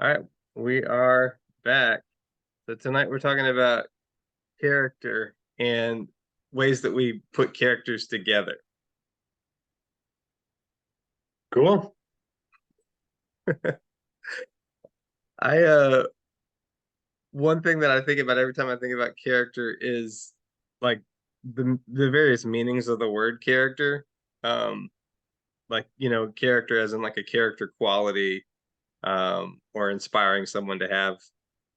All right, we are back. So tonight we're talking about character and ways that we put characters together. Cool. I One thing that I think about every time I think about character is like the various meanings of the word character. Um, character as in like a character quality, or inspiring someone to have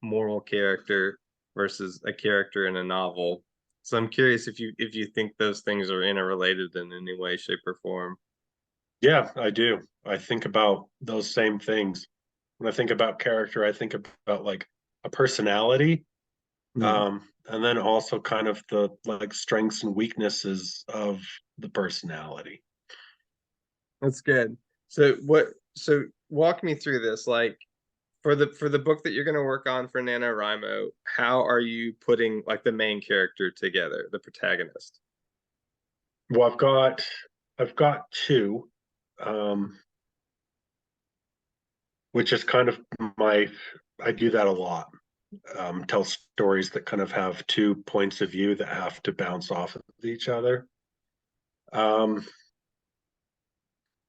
moral character versus a character in a novel. So I'm curious if you think those things are interrelated in any way, shape, or form. Yeah, I do. I think about those same things. When I think about character, I think about like a personality, Hmm. and then also kind of the like strengths and weaknesses of the personality. That's good. So what? So walk me through this. Like for the book that you're going to work on for NaNoWriMo, how are you putting like the main character together, the protagonist? Well, I've got two, um, which is kind of my I do that a lot. Tell stories that kind of have two points of view that have to bounce off of each other. Um,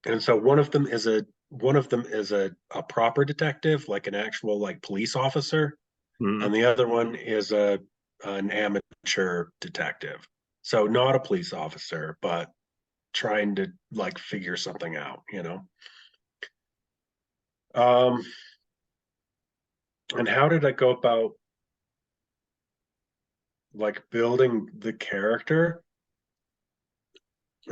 And so one of them is a proper detective, like an actual like police officer, Hmm. and the other one is a an amateur detective. So not a police officer, but trying to like figure something out. Um, and how did I go about like building the character?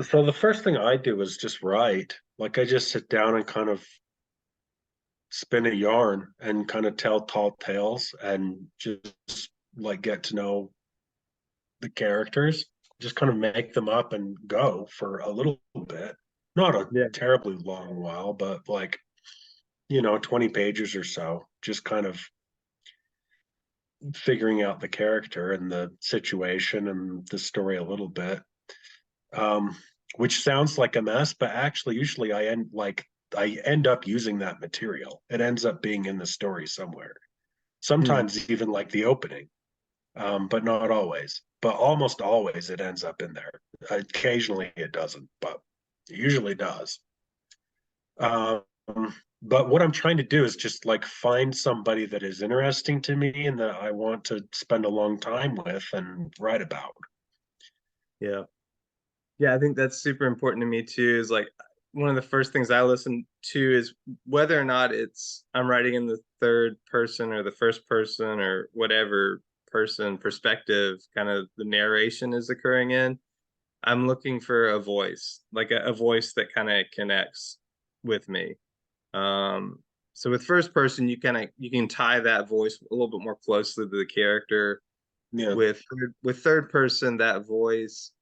So the first thing I do is just write. Like I just sit down and kind of spin a yarn and kind of tell tall tales and just like get to know the characters, just kind of make them up and go for a little bit. Not a Yeah. terribly long while, but like, 20 pages or so, just kind of figuring out the character and the situation and the story a little bit. Um, which sounds like a mess, but actually usually I end up using that material. It ends up being in the story somewhere. Hmm. Sometimes even like the opening, but not always. But almost always it ends up in there. Occasionally it doesn't, but it usually does. Um, but what I'm trying to do is just like find somebody that is interesting to me and that I want to spend a long time with and write about. Yeah. Yeah, I think that's super important to me too. Is like one of the first things I listen to is whether or not it's I'm writing in the third person or the first person or whatever person perspective kind of the narration is occurring in. I'm looking for a voice, like a voice that kind of connects with me. Um, so with first person, you can tie that voice a little bit more closely to the character. Yeah. With third person, that voice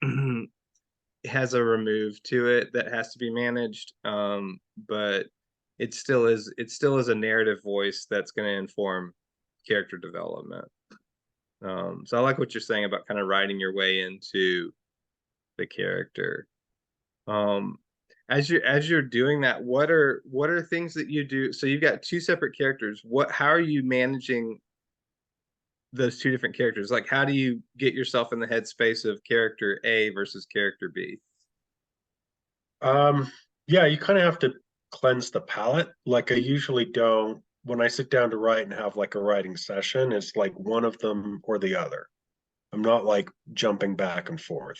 has a remove to it that has to be managed. But it still is a narrative voice that's going to inform character development. So I like what you're saying about kind of writing your way into the character. Um, as you're doing that, what are things that you do? So you've got two separate characters. How are you managing those two different characters? Like, how do you get yourself in the headspace of character A versus character B? Um, yeah, you kind of have to cleanse the palate. Like I usually don't when I sit down to write and have like a writing session, it's like one of them or the other. I'm not like jumping back and forth.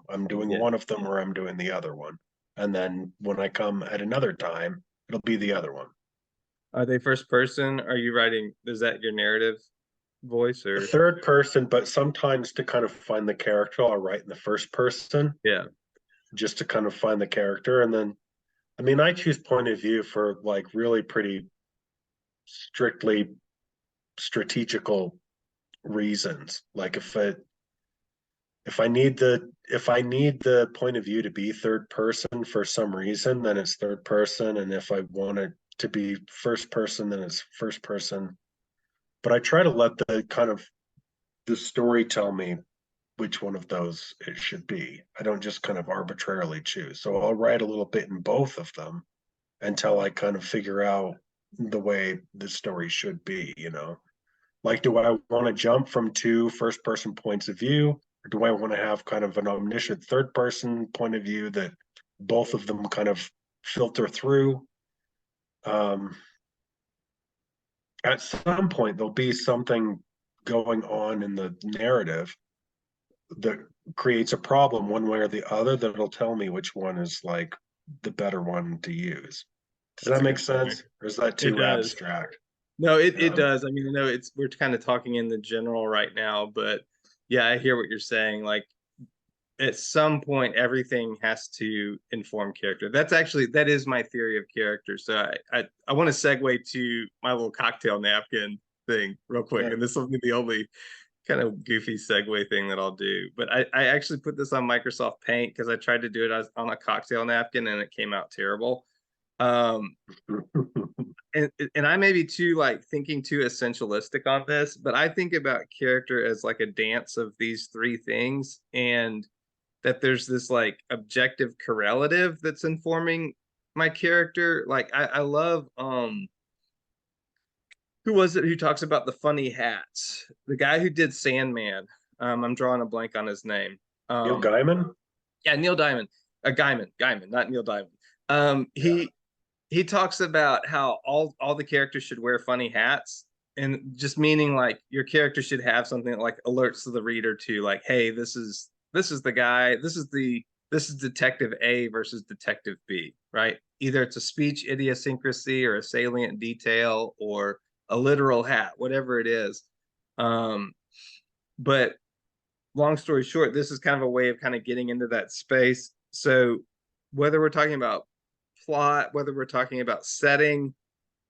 I'm doing Yeah. one of them or I'm doing the other one. And then when I come at another time, it'll be the other one. Are they first person? Are you writing, is that your narrative voice or? Third person, but sometimes to kind of find the character, I'll write in the first person Yeah. just to kind of find the character. And then, I mean, I choose point of view for like really pretty strictly strategical reasons. Like if I need the point of view to be third person for some reason, then it's third person. And if I want it to be first person, then it's first person. But I try to let the story tell me which one of those it should be. I don't just kind of arbitrarily choose. So I'll write a little bit in both of them until I kind of figure out the way the story should be, you know? Like, do I want to jump from two first person points of view? Or do I want to have kind of an omniscient third person point of view that both of them kind of filter through? Um, at some point, there'll be something going on in the narrative that creates a problem one way or the other that'll tell me which one is like the better one to use. Does That's that a make good point. sense? Or is that It too does. abstract? No, it Um, does. I mean, I know it's we're kind of talking in the general right now, but yeah, I hear what you're saying. Like at some point, everything has to inform character. That is my theory of character. So I want to segue to my little cocktail napkin thing real quick, yeah. and this will be the only kind of goofy segue thing that I'll do. But I actually put this on Microsoft Paint because I tried to do it as, on a cocktail napkin and it came out terrible. Um, and I may be too like thinking too essentialistic on this, but I think about character as like a dance of these three things, and that there's this like objective correlative that's informing my character. Like I love who was it who talks about the funny hats? The guy who did Sandman. I'm drawing a blank on his name. Neil Um, Gaiman? yeah, Neil Diamond, Gaiman, not Neil Diamond. Yeah. He talks about how all the characters should wear funny hats, and just meaning like your character should have something that like alerts the reader to like, hey, this is the guy, this is Detective A versus Detective B, right? Either it's a speech idiosyncrasy or a salient detail or a literal hat, whatever it is. Um, but long story short, this is kind of a way of kind of getting into that space. So whether we're talking about plot, whether we're talking about setting,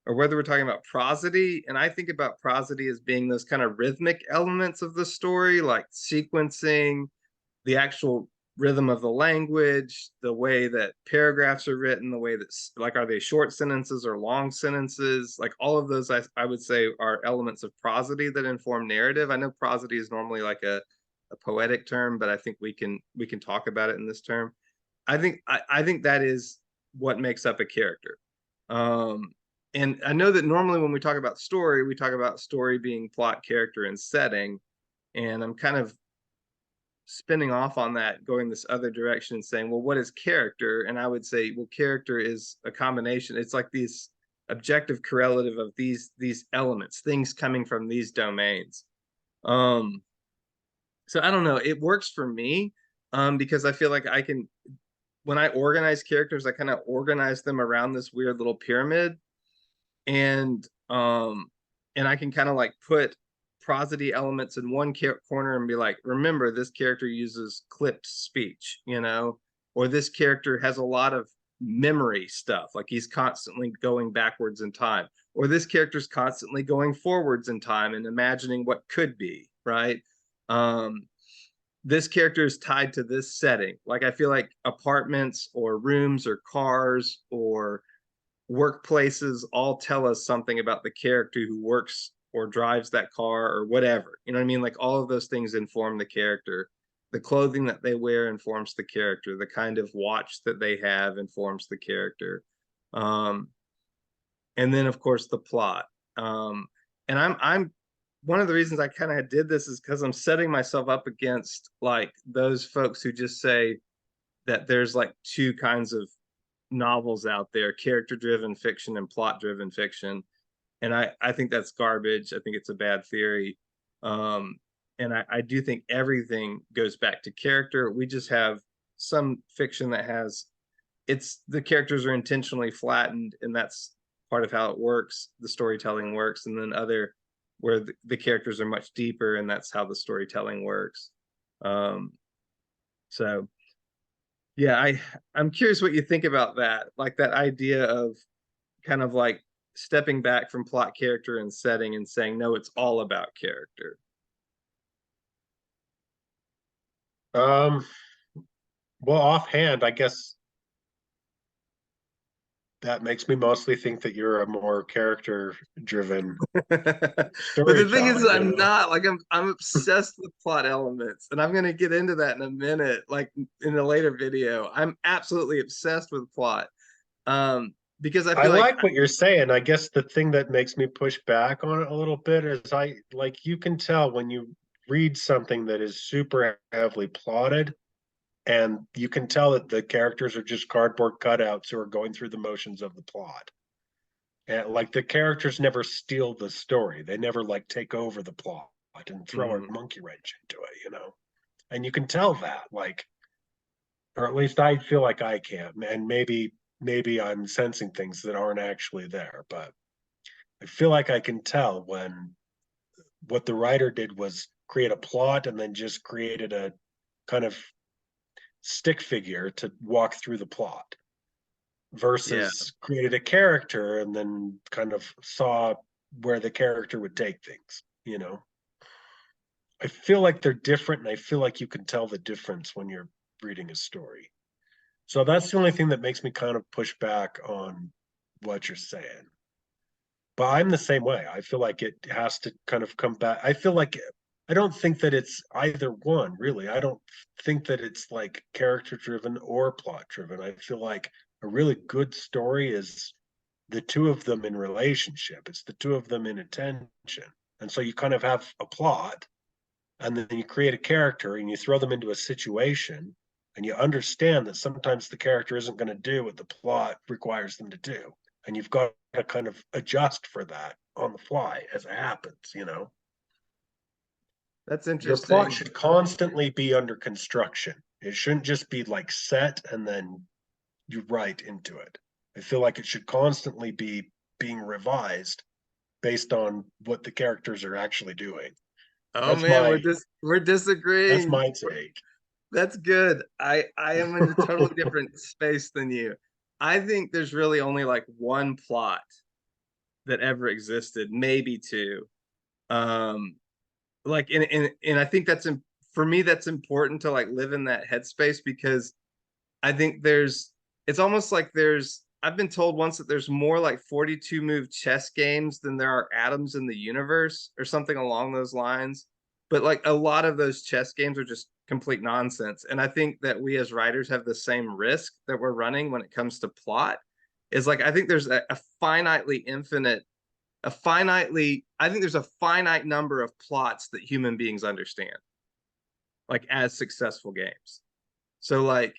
or whether we're talking about prosody, and I think about prosody as being those kind of rhythmic elements of the story, like sequencing, the actual rhythm of the language, the way that paragraphs are written, the way that like are they short sentences or long sentences, like all of those I would say are elements of prosody that inform narrative. I know prosody is normally like a poetic term, but I think we can talk about it in this term. I think that is what makes up a character. Um, and I know that normally when we talk about story, we talk about story being plot, character, and setting. And I'm kind of spinning off on that, going this other direction and saying, well, what is character? And I would say, well, character is a combination. It's like these objective correlative of these elements, things coming from these domains. Um, so I don't know. It works for me because I feel like I can, when I organize characters, I kind of organize them around this weird little pyramid, and and I can kind of like put prosody elements in one corner and be like, remember this character uses clipped speech, or this character has a lot of memory stuff, like he's constantly going backwards in time, or this character's constantly going forwards in time and imagining what could be, right? um this character is tied to this setting. Like I feel like apartments or rooms or cars or workplaces all tell us something about the character who works or drives that car or whatever. You know what I mean? Like all of those things inform the character. The clothing that they wear informs the character. The kind of watch that they have informs the character. Um, and then of course the plot. And I'm one of the reasons I kind of did this is because I'm setting myself up against like those folks who just say that there's like two kinds of novels out there: character driven fiction and plot driven fiction. And I think that's garbage. I think it's a bad theory. um and I do think everything goes back to character. We just have some fiction that has, it's the characters are intentionally flattened, and that's part of how it works, the storytelling works. And then other where the characters are much deeper, and that's how the storytelling works. um so yeah, I'm curious what you think about that, like that idea of kind of like stepping back from plot, character, and setting and saying, no, it's all about character. Um, well, offhand, I guess that makes me mostly think that you're a more character driven But the thing is, storyteller, you I'm know? not like I'm obsessed with plot elements, and I'm gonna get into that in a minute, like in a later video. I'm absolutely obsessed with plot. Um, because I I feel like like what you're saying. I guess the thing that makes me push back on it a little bit is I like you can tell when you read something that is super heavily plotted, and you can tell that the characters are just cardboard cutouts who are going through the motions of the plot. And like the characters never steal the story. They never like take over the plot and throw a mm, monkey wrench into it, you know. And you can tell that, like, or at least I feel like I can. And maybe I'm sensing things that aren't actually there, but I feel like I can tell when what the writer did was create a plot and then just created a kind of stick figure to walk through the plot yeah, versus created a character and then kind of saw where the character would take things, you know. I feel like they're different and I feel like you can tell the difference when you're reading a story. So that's the only thing that makes me kind of push back on what you're saying. But I'm the same way. I feel like it has to kind of come back. I feel like I don't think that it's either one, really. I don't think that it's like character driven or plot driven. I feel like a really good story is the two of them in relationship. It's the two of them in attention. And so you kind of have a plot and then you create a character and you throw them into a situation and you understand that sometimes the character isn't going to do what the plot requires them to do, and you've got to kind of adjust for that on the fly as it happens, you know. that's Your plot interesting. should constantly be under construction. It shouldn't just be like set and then you write into it. I feel like it should constantly be being revised based on what the characters are actually doing. Oh That's man, my we're that's disagreeing. my take. That's good. I am in a totally different space than you. I think there's really only like one plot that ever existed, maybe two. Um, like and I think for me that's important to like live in that headspace because I think it's almost like I've been told once that there's more like 42 move chess games than there are atoms in the universe or something along those lines. But like a lot of those chess games are just complete nonsense. And I think that we as writers have the same risk that we're running when it comes to plot. Is like I think there's a finitely infinite a finitely I think there's a finite number of plots that human beings understand, like as successful games. So like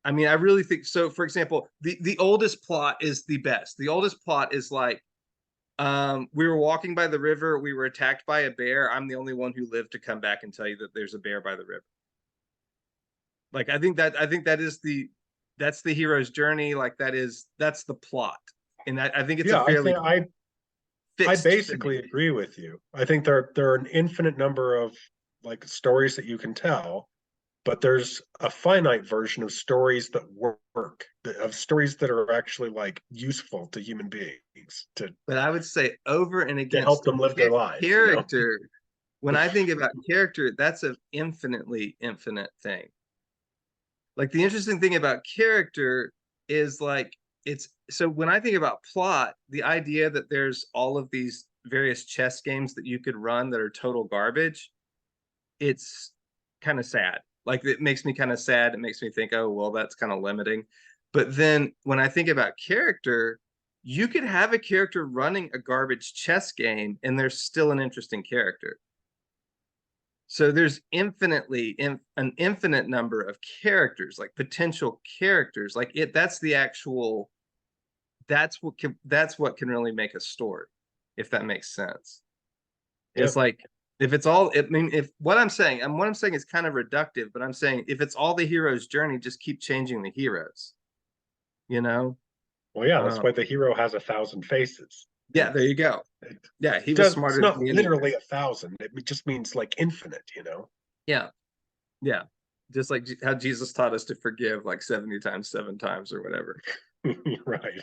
I mean, I really think so. For example, the oldest plot is the best. The oldest plot is like, we were walking by the river, we were attacked by a bear. I'm the only one who lived to come back and tell you that there's a bear by the river. Like, I think that's the hero's journey. Like that's the plot, and I think it's a Yeah, I fairly think I fixed basically thing. agree with you. I think there are an infinite number of like stories that you can tell, but there's a finite version of stories that work, of stories that are actually like useful to human beings But I would say over and to help against them live their lives, you know? character, when I think about character, that's an infinitely infinite thing. Like the interesting thing about character is like it's so when I think about plot, the idea that there's all of these various chess games that you could run that are total garbage, it's kind of sad. Like it makes me kind of sad. It makes me think, oh, well, that's kind of limiting. But then when I think about character, you could have a character running a garbage chess game and there's still an interesting character. So there's an infinite number of characters, like potential characters. Like it that's the actual that's what can really make a story, if that makes sense. Yeah. It's like if it's all I mean if what I'm saying is kind of reductive, but I'm saying if it's all the hero's journey, just keep changing the heroes, you know? Well, yeah, that's Um, why the hero has 1,000 faces. yeah, there you go. It Yeah, he was does, it's smarter than not me anyway. literally 1,000. It just means like infinite, you know? Yeah, yeah. Just like how Jesus taught us to forgive like 70 times, seven times or whatever. Right.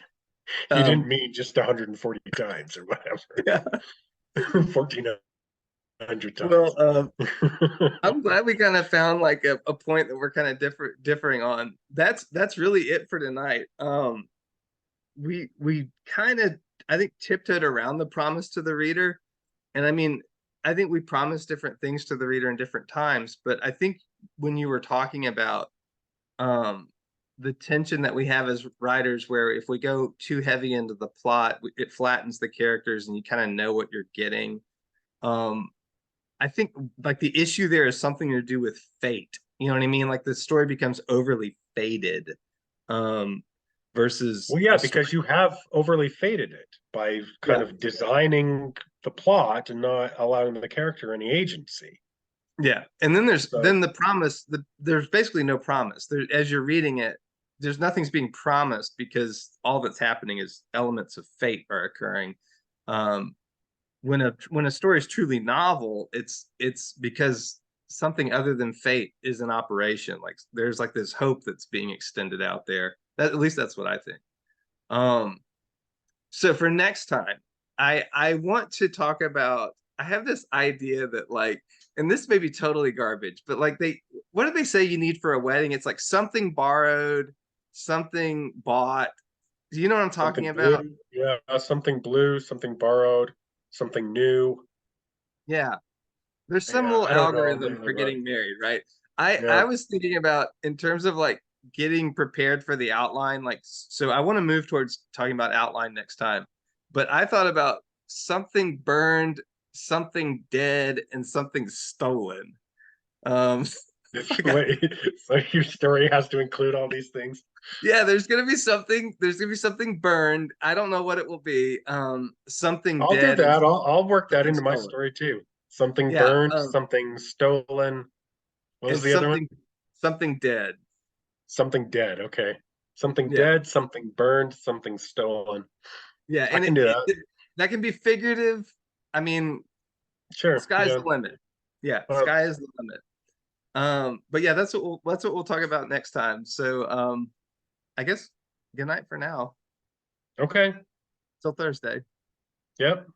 He didn't Um, mean just 140 times or whatever. yeah. 1,400 Well, times. I'm glad we kind of found like a point that we're kind of differing on. That's really it for tonight. We kind of I think tiptoed around the promise to the reader, and I mean I think we promised different things to the reader in different times. But I think when you were talking about um the tension that we have as writers, where if we go too heavy into the plot, it flattens the characters and you kind of know what you're getting. Um, I think like the issue there is something to do with fate. You know what I mean? Like the story becomes overly fated, um, versus Well, yeah, a story. because you have overly faded it by kind Yeah, of designing the plot and not allowing the character any agency. yeah. And then there's So, then the promise. There's basically no promise. There, as you're reading it, there's nothing's being promised because all that's happening is elements of fate are occurring. Um, when a story is truly novel, it's because something other than fate is in operation. Like there's like this hope that's being extended out there. That, at least that's what I think. Um, so for next time, I want to talk about. I have this idea that like, and this may be totally garbage, but like they, what do they say you need for a wedding? It's like something borrowed, something bought. Do you know what I'm talking something about? blue, yeah, something blue, something borrowed, something new. Yeah. There's some Yeah, little I don't know. algorithm for getting married, right? I Yeah. was thinking about in terms of like getting prepared for the outline, like so I want to move towards talking about outline next time. But I thought about something burned, something dead, and something stolen. Um like Wait, so your story has to include all these things. yeah, there's gonna be something burned. I don't know what it will be. Something I'll do dead and that. I'll work that something into my stolen. story too. Something Yeah, burned, something stolen. What was and the other one? something dead. Something dead. Okay. Something Yeah. dead, something burned, something stolen. Yeah, I and can do that. that can be figurative. I mean, Sure. sky's Yeah. the limit. Yeah, Uh, sky is the limit. But yeah, that's what we'll talk about next time. So I guess good night for now. okay. Till Thursday. Yep.